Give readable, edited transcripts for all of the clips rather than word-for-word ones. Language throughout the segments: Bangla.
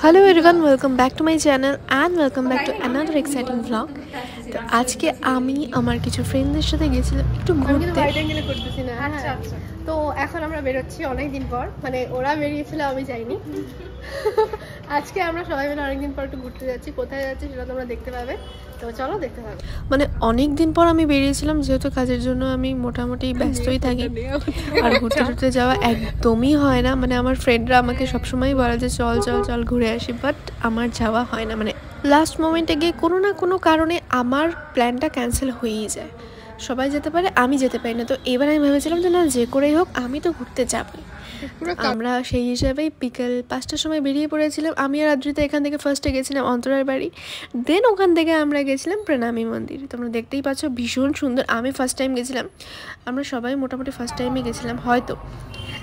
Hello everyone, welcome back to my channel and welcome back to another exciting vlog. তো আজকে আমি আমার কিছু ফ্রেন্ডদের সাথে গেছিলাম একটু ঘুরতে। আচ্ছা আচ্ছা, তো এখন আমরা বেরোচ্ছি অনেকদিন পর, মানে ওরা বেরিয়েছিল আমি যাইনি। আজকে আমরা সবাই মিলে অনেকদিন পর একটু ঘুরতে যাচ্ছি। কোথায় যাচ্ছি সেটা তোমরা দেখতে পাবে, তো চলো দেখতে পাবে। মানে অনেক দিন পর আমি বেরিয়েছিলাম, যেহেতু কাজের জন্য আমি মোটামুটি ব্যস্তই থাকি আর ঘুরতে ঘুরতে যাওয়া একদমই হয় না। মানে আমার ফ্রেন্ডরা আমাকে সবসময় বলে যে চল চল চল ঘুরে আসি, বাট আমার যাওয়া হয় না। মানে লাস্ট মোমেন্টে গিয়ে কোনো না কোনো কারণে আমার প্ল্যানটা ক্যান্সেল হয়েই যায়। সবাই যেতে পারে, আমি যেতে পারি না। তো এবার আমি ভেবেছিলাম যে না, যে করেই হোক আমি তো ঘুরতে যাবই। আমরা সেই হিসাবেই বিকেল 5টার সময় বেরিয়ে পড়েছিলাম। আমি আর আদ্রিতা এখান থেকে ফার্স্টে গেছিলাম অন্তরার বাড়ি, দেন ওখান থেকে আমরা গেছিলাম প্রণামী মন্দির। তোমরা দেখতেই পাচ্ছ ভীষণ সুন্দর। আমি ফার্স্ট টাইম গেছিলাম, আমরা সবাই মোটামুটি ফার্স্ট টাইমে গেছিলাম হয়তো।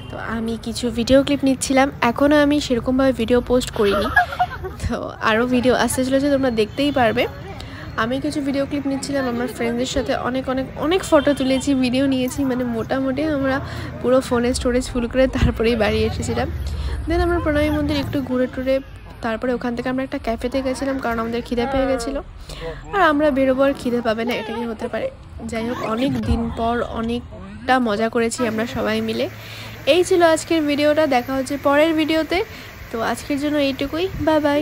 তো আমি কিছু ভিডিও ক্লিপ নিচ্ছিলাম, এখনও আমি সেরকমভাবে ভিডিও পোস্ট করিনি, তো আরও ভিডিও আসতে চলেছে, তোমরা দেখতেই পারবে। আমি কিছু ভিডিও ক্লিপ নিচ্ছিলাম, আমার ফ্রেন্ডদের সাথে অনেক অনেক অনেক ফটো তুলেছি, ভিডিও নিয়েছি। মানে মোটামুটি আমরা পুরো ফোনে স্টোরেজ ফুল করে তারপরেই বাড়ি এসেছিলাম। দেন আমরা প্রণামী মন্দির একটু ঘুরে টুরে তারপরে ওখান থেকে আমরা একটা ক্যাফেতে গেছিলাম, কারণ আমাদের খিদে পেয়ে গেছিলো। আর আমরা বেরোবো আর খিদে পাবে না, এটা কি হতে পারে। যাই হোক, অনেক দিন পর অনেকটা মজা করেছি আমরা সবাই মিলে। এই ছিল আজকের ভিডিওটা, দেখা হচ্ছে পরের ভিডিওতে। তো আজকের জন্য এইটুকুই, বাই বাই।